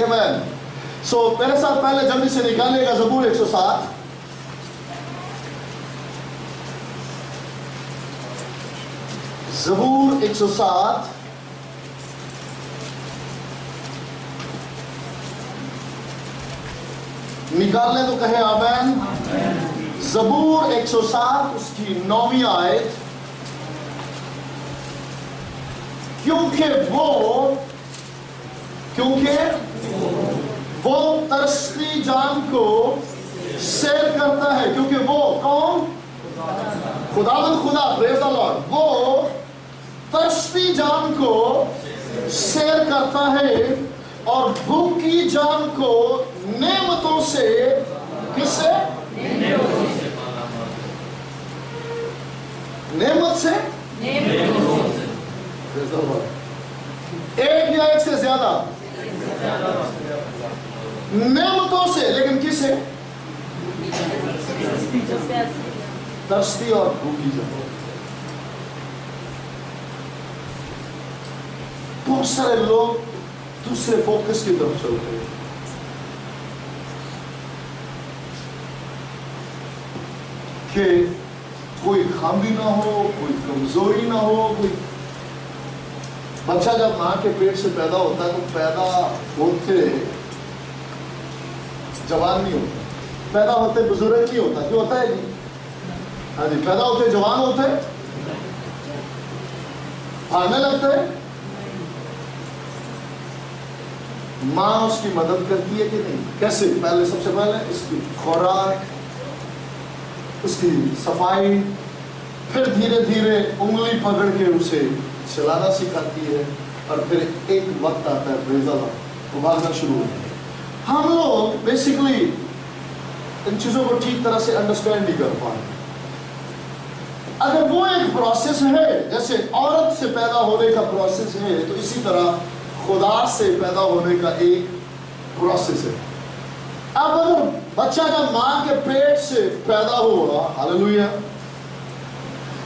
Amen. So میرے ساتھ پہلے جلدی سے نکالیے گا زبور 107. زبور 107 نکال لیں تو کہیں آمین. زبور 107 اس کی 9ویں آیت. کیونکہ وہ ترستی جان کو سیر کرتا ہے. کیونکہ وہ کون؟ خدا. پریز دی لارڈ. وہ ترستی جان کو سیر کرتا ہے اور بھوکی جان کو نعمتوں سے کس سے؟ نعمت سے. ایک یا ایک سے زیادہ نعمتوں سے. لیکن کس سے؟ ترستی اور بھوکی جان. بہت سارے لوگ دوسرے فوکس کی طرف چلتے ہیں. کہ کوئی خامی نہ ہو, کوئی کمزوری نہ ہو. کوئی بچہ جب ماں کے پیٹ سے پیدا ہوتا ہے تو پیدا ہوتے جوان نہیں ہوتا, پیدا ہوتے بزرگ نہیں ہوتا. کیوں ہوتا ہے جی؟ ہاں جی, پیدا ہوتے جوان ہوتے, بھاگنے لگتے. ماں اس کی مدد کرتی ہے کہ نہیں؟ کیسے؟ پہلے سب سے پہلے اس کی خوراک, اس کی صفائی, پھر دھیرے دھیرے انگلی پکڑ کے اسے چلانا سکھاتی ہے, اور پھر ایک وقت آتا ہے وہ بھاگنا شروع ہوتا ہے. ہم لوگ بیسیکلی ان چیزوں کو ٹھیک طرح سے انڈرسٹینڈ نہیں کر پائے. اگر وہ ایک پروسیس ہے, جیسے عورت سے پیدا ہونے کا پروسیس ہے, تو اسی طرح خدا سے پیدا ہونے کا ایک پروسیس ہے. اب اگر بچہ جب ماں کے پیٹ سے پیدا ہوا, ہاللویا,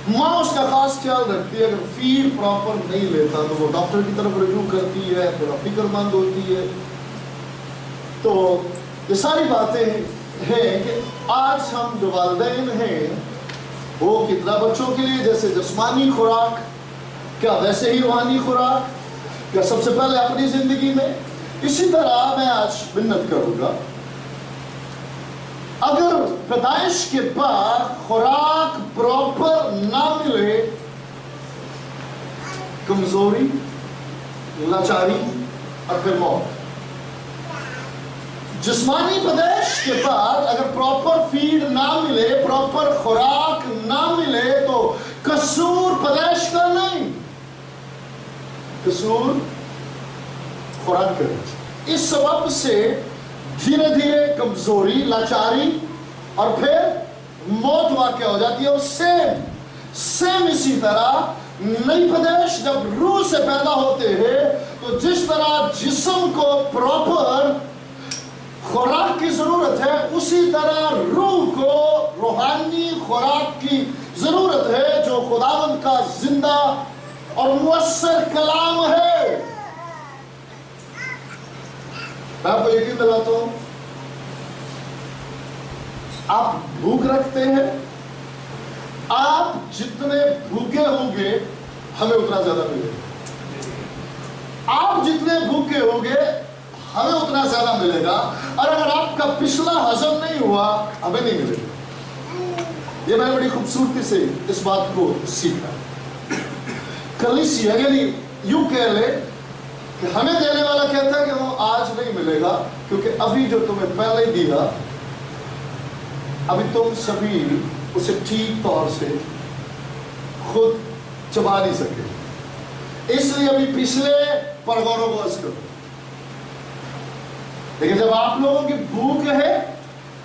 ماں اس کا خاص خیال رکھتی ہے. اگر فیڈ پراپر نہیں لیتا تو وہ ڈاکٹر کی طرف رجوع کرتی ہے, تھوڑا فکر مند ہوتی ہے. تو یہ ساری باتیں ہیں کہ آج ہم جو والدین ہیں وہ کتنا بچوں کے لیے جیسے جسمانی خوراک, کیا ویسے ہی روحانی خوراک, کیا سب سے پہلے اپنی زندگی میں. اسی طرح میں آج منت کروں گا, اگر پیدائش کے بعد خوراک پراپر نہ ملے, کمزوری, لاچاری اور پھر موت. جسمانی پیدائش کے بعد اگر پراپر فیڈ نہ ملے, پراپر خوراک نہ ملے, تو قصور پیدائش کا نہیں, قصور خوراک کرے. اس سبب سے دھیرے دھیرے کمزوری, لاچاری اور پھر موت واقع ہو جاتی ہے. اور سیم اسی طرح نئی پیدائش جب روح سے پیدا ہوتے ہیں تو جس طرح جسم کو پراپر خوراک کی ضرورت ہے, اسی طرح روح کو روحانی خوراک کی ضرورت ہے, جو خداوند کا زندہ اور مؤثر کلام ہے. میں آپ کو یقین دلاتا ہوں, آپ بھوک رکھتے ہیں, آپ جتنے بھوکے ہوں گے ہمیں اتنا زیادہ ملے گا. آپ جتنے بھوکے ہوں گے ہمیں اتنا زیادہ ملے گا. اور اگر آپ کا پچھلا ہضم نہیں ہوا ہمیں نہیں ملے گا. یہ میں نے بڑی خوبصورتی سے اس بات کو سیکھا. کلیسیا یعنی یوں کہہ لے کہ ہمیں دینے والا کہتا ہے کہ وہ آج نہیں ملے گا, کیونکہ ابھی جو تمہیں پہلے دیا ابھی تم سبھی اسے ٹھیک طور سے خود چبا نہیں سکے. اس لیے ابھی پچھلے پر غور و خوض کرو. لیکن جب آپ لوگوں کی بھوک ہے,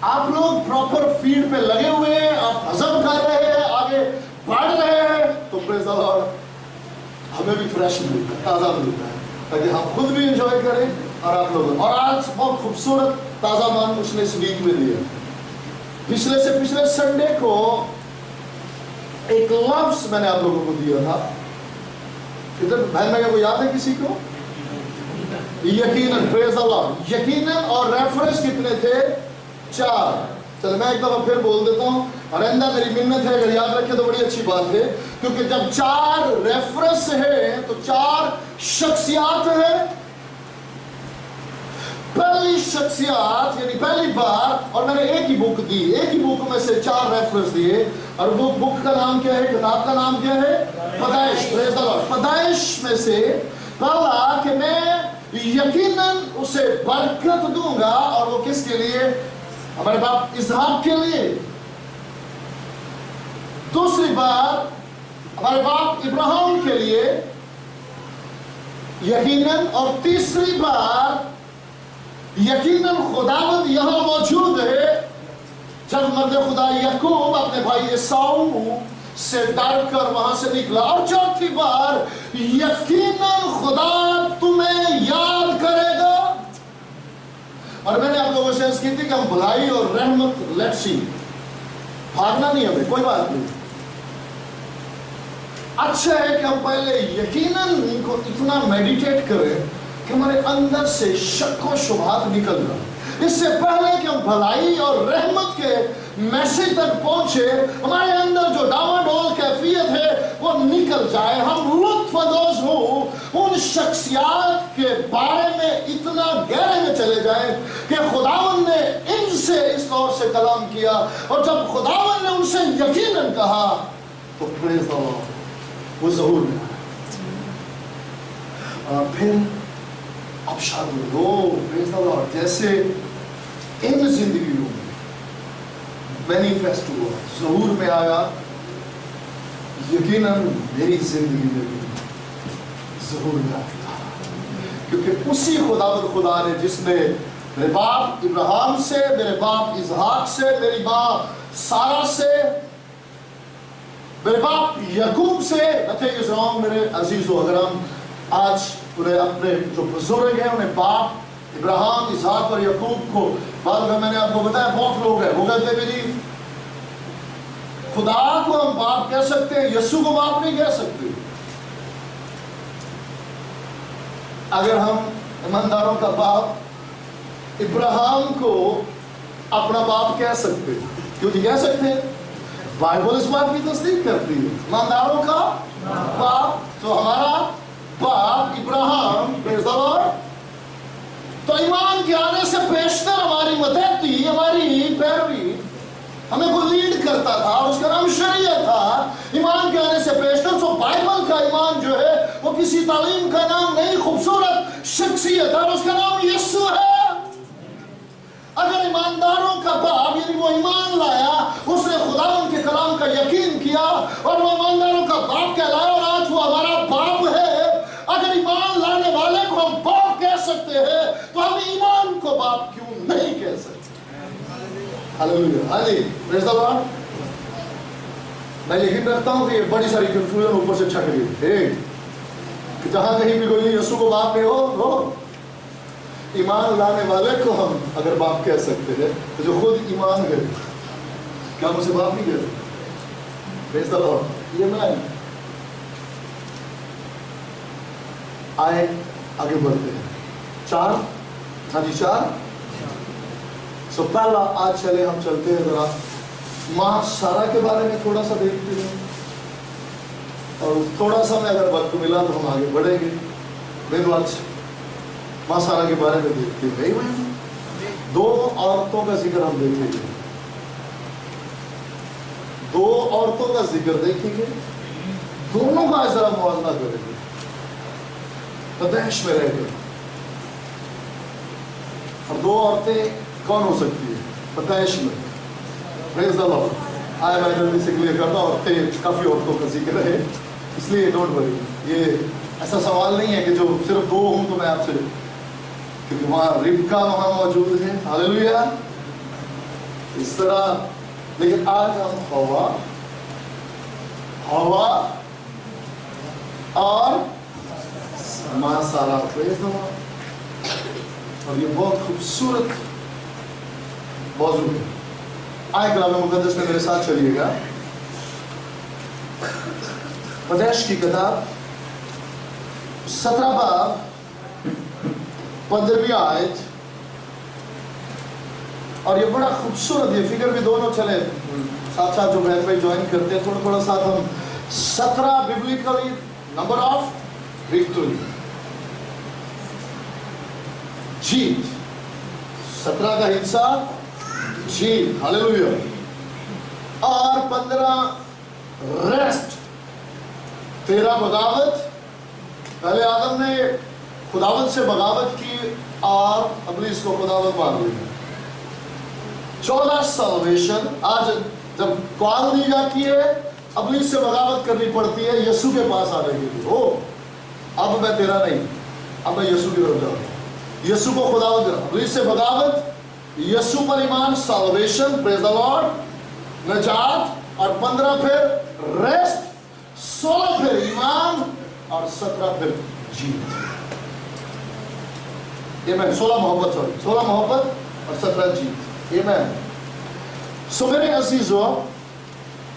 آپ لوگ پراپر فیڈ پہ لگے ہوئے ہیں, آپ ہضم کر رہے ہیں, آگے بڑھ رہے ہیں, تو پریز دی لارڈ ہمیں بھی فریش ملتا ہے, تازہ ملتا ہے, تاکہ ہم خود بھی انجوائے کریں اور آپ لوگ. اور آج بہت خوبصورت تازہ مان اس نے اس ویک میں دیا. پچھلے سے پچھلے سنڈے کو ایک لفظ میں نے آپ لوگوں کو دیا تھا. ادھر بہن بھائی کو یاد ہے کسی کو؟ यकीनन, प्रेज द लॉर्ड। यकीनन और रेफरेंस कितने थे? 4। चलो मैं एक दफा फिर बोल देता हूँ, और आइंदा मेरी मिन्नत है अगर याद रखे तो बड़ी अच्छी बात है, क्योंकि जब 4 रेफरेंस है तो 4 शख्सियात है। पहली शख्सियत यानी पहली बार, और मैंने एक ही बुक दी, एक ही बुक में से 4 रेफरेंस दिए, और वो बुक का नाम क्या है, किताब का नाम क्या है? पैदाइश। Praise the Lord. पैदाइश में से पहला कि मैं यकीनन उसे बरकत दूंगा, और वो किसके लिए? हमारे बाप इसहाक के लिए। दूसरी बार हमारे बाप इब्राहिम के लिए यकीनन, और तीसरी बार यकीनन खुदावंद यहां मौजूद है जब मर्द खुदा याकूब अपने भाई एसाऊ से डरकर वहां से निकला। और चौथी बार यकीनन खुदा तुम्हें याद करेगा। और मैंने आप लोगों से अर्ज की थी कि हम भलाई और रहमत, लेट्स सी, भागना नहीं हमें, कोई बात नहीं। अच्छा है कि हम पहले यकीनन इनको इतना मेडिटेट करें कि हमारे अंदर से शक व शुबहात निकल जाए। इससे पहले कि हम भलाई और रहमत के मैसेज तक पहुंचे, हमारे अंदर जो डावाडोल कैफियत है वो निकल जाए। हम लुत्फअंदोज़ हो उन शख्सियात के बारे में इतना गहरे में चले जाए कि खुदावन ने इनसे इस तौर से कलाम किया, और जब खुदावन ने उनसे यकीनन कहा तो प्रेज द लॉर्ड, वो ज़हूर में फिर अब शामिल हो। Praise the Lord. जैसे इन जिंदगियों में मैनिफेस्ट हुआ, ज़हूर में आया, यकीनन मेरी जिंदगी में भी ज़हूर में आया, क्योंकि उसी खुदा ने जिसने मेरे बाप इब्राहिम से, मेरे बाप इसहाक से, मेरी माँ सारा से, मेरे बाप याकूब से, नथिंग इज रॉन्ग मेरे अजीजों, अगर हम आज उन्हें अपने जो बुजुर्ग हैं उन्हें बाप इब्राहिम, इसहाक और याकूब को, बाद में मैंने आपको बताया बहुत लोग हैं वो कहते हैं जी खुदा को हम बाप कह सकते हैं, यीशु को बाप नहीं कह सकते। अगर हम ईमानदारों का बाप इब्राहिम को अपना बाप कह सकते, क्यों नहीं कह सकते? बाइबल इस बात की तस्दीक करती है, ईमानदारों का बाप। तो हमारा बाप इब्राहिम, प्रेज़ द लॉर्ड। तो ईमान के आने से पेशतर हमारी मतहती, हमारी पैरवी, हमें को लीड करता था, उसका नाम शरीयत था। ईमान के आने से पेशतर, सो बाइबल का ईमान जो है वो किसी तालीम का नाम नहीं, खूबसूरत शख्सियत है, उसका नाम यीशु है। अगर ईमानदारों का बाप यानी वो ईमान लाया, उसने खुदावंद के कलाम का यकीन किया और वो ईमानदारों का बाप कहलाया, और आज वो हमारा बाप है। अगर ईमान लाने वाले को हम बाप कह सकते हैं तो हम ईमान को बाप क्यों नहीं कह सकते? हालेलुया। हाँ जी, प्रेज़ द लॉर्ड। मैं यकीन रखता हूँ कि ये बड़ी सारी कंफ्यूजन ऊपर से छट गई कि जहां कहीं भी कोई यीशु को बाप नहीं हो, ईमान लाने वाले को हम अगर बाप कह सकते हैं तो जो खुद ईमान है क्या मुझे बाप नहीं कह सकते? Praise the Lord. ये मैं आए आगे बढ़ते हैं। 4, हाँ जी 4। सो पहला आज चले हम चलते हैं जरा माँ सारा के बारे में थोड़ा सा देखते हैं, और थोड़ा सा में अगर वक्त मिला तो हम आगे बढ़ेंगे। विद्वान माँ सारा के बारे में देखते हैं। 2 औरतों का जिक्र हम देखेंगे, 2 औरतों का जिक्र देखेंगे, दोनों का जरा मुआवजा करेंगे। पैदाइश में रह गए, और 2 औरतें कौन हो सकती है पैदाइश में? Praise the Lord. आए मैं जल्दी से क्लियर करता हूँ, औरतें काफी औरतों का जिक्र है, इसलिए डोंट वरी। ये ऐसा सवाल नहीं है कि जो सिर्फ 2 हूं तो मैं आपसे, क्योंकि वहां रिबका वहां मौजूद है, हालेलुया, इस तरह। लेकिन आज हम हवा और माँ सारा, प्रेज़ द लॉर्ड। और ये बहुत खूबसूरत मौजू है। आए कलाम मुक़द्दस में मेरे साथ चलिएगा, पैदाइश की किताब 17 बाब 15वीं आयत, और ये बड़ा खूबसूरत, ये फिगर भी दोनों चले साथ साथ, जो बहन भाई ज्वाइन करते हैं थोड़ा थोड़ा साथ हम। 17 बिब्लिकली नंबर ऑफ विक्ट्री, जीत, 17 का हिस्सा जीत, हालेलुया। और 15 रेस्ट, 13 बगावत। पहले आदम ने खुदावत से बगावत की और इब्लीस को खुदावत मान लिया। 14 सल्वेशन, आज जब कॉल दी जाती है इब्लीस से बगावत करनी पड़ती है यीशु के पास आने के लिए। ओ अब मैं तेरा नहीं, अब मैं यीशु की तरफ जाऊंगा, यीशु को खुदावत करा। इब्लीस से बगावत, यीशु पर ईमान, सल्वेशन, प्रेज द लॉर्ड, नजात, और 15 फिर रेस्ट, 16 फिर ईमान, और 17 फिर जीत। आमीन। 16 मोहब्बत, सॉरी 16 मोहब्बत और 17 जीत। आमीन। सो मेरे अजीजों,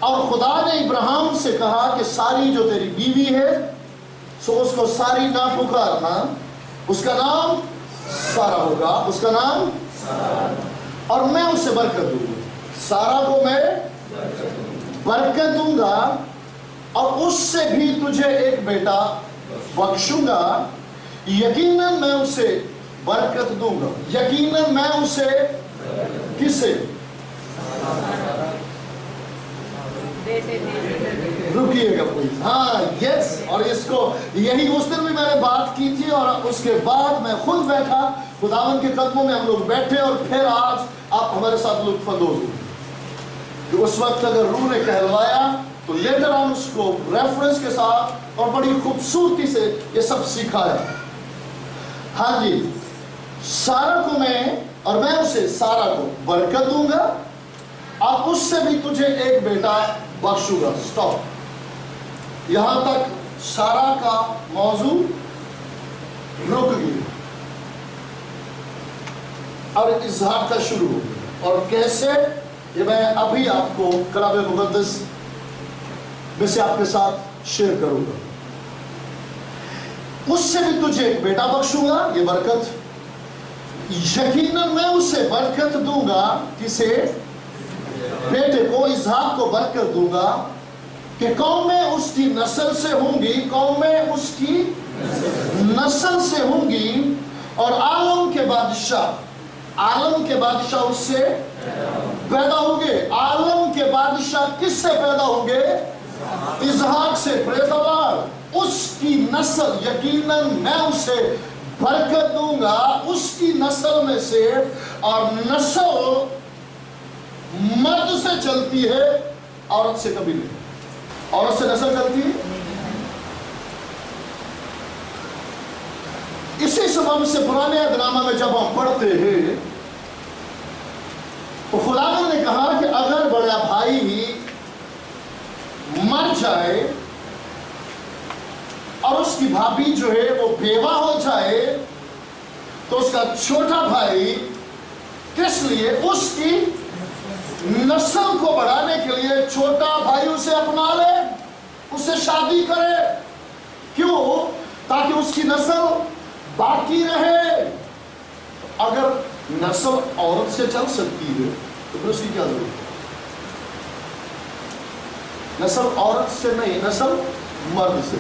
और खुदा ने इब्राहिम से कहा कि सारी जो तेरी बीवी है, सो उसको सारी ना पुकारना, उसका नाम सारा होगा, उसका नाम, और मैं उसे बरकत दूंगा। सारा को मैं बरकत दूंगा, और उससे भी तुझे एक बेटा बख्शूंगा। यकीनन मैं उसे बरकत दूंगा। यकीनन मैं उसे, किसे? रुकिएगा प्लीज। हाँ, यस। और इसको यही उस दिन भी मैंने बात की थी, और उसके बाद मैं खुद बैठा, खुदावन के कदमों में हम लोग बैठे, और फिर आज आप हमारे साथ लुत्फानंदोज हुए। तो उस वक्त अगर रूह ने कहलवाया, तो लेटर ऑन उसको रेफरेंस के साथ और बड़ी खूबसूरती से ये सब सिखाया। हाँ जी, सारा को मैं, और मैं उसे, सारा को बरकत दूंगा, और उससे भी तुझे एक बेटा बख्शूंगा। स्टॉप। यहां तक सारा का मौजू रुक गया, और इजहार का शुरू हो गया। और कैसे, ये मैं अभी आपको कलाम मुक़द्दस में से आपके साथ शेयर करूंगा। उससे भी तुझे एक बेटा बख्शूंगा, ये बरकत। यकीनन मैं उसे बरकत दूंगा, किसे? बेटे को, इसहाक को बरकत दूंगा, कि कौमें उसकी नस्ल से होंगी, कौमें उसकी नस्ल से होंगी, और आलम के बादशाह उससे पैदा होंगे। आलम के बादशाह किससे पैदा होंगे? इसहाक से। Praise the Lord. उसकी नस्ल, यकीनन मैं उसे बरकत दूंगा, उसकी नस्ल में से। और नस्ल मर्द से चलती है, औरत से कभी नहीं। औरत से नस्ल चलती है। इसी सबब से पुराने अहदनामा में जब हम पढ़ते हैं, तो खुदावन ने कहा कि अगर बड़ा भाई ही मर जाए और उसकी भाभी जो है वो बेवा हो जाए, तो उसका छोटा भाई किस लिए? उसकी नस्ल को बढ़ाने के लिए छोटा भाई उसे अपना ले, उससे शादी करे। क्यों? ताकि उसकी नस्ल बाकी रहे। अगर नस्ल औरत से चल सकती है तो फिर उसकी क्या जरूरत है? नस्ल औरत से नहीं, नस्ल मर्द से।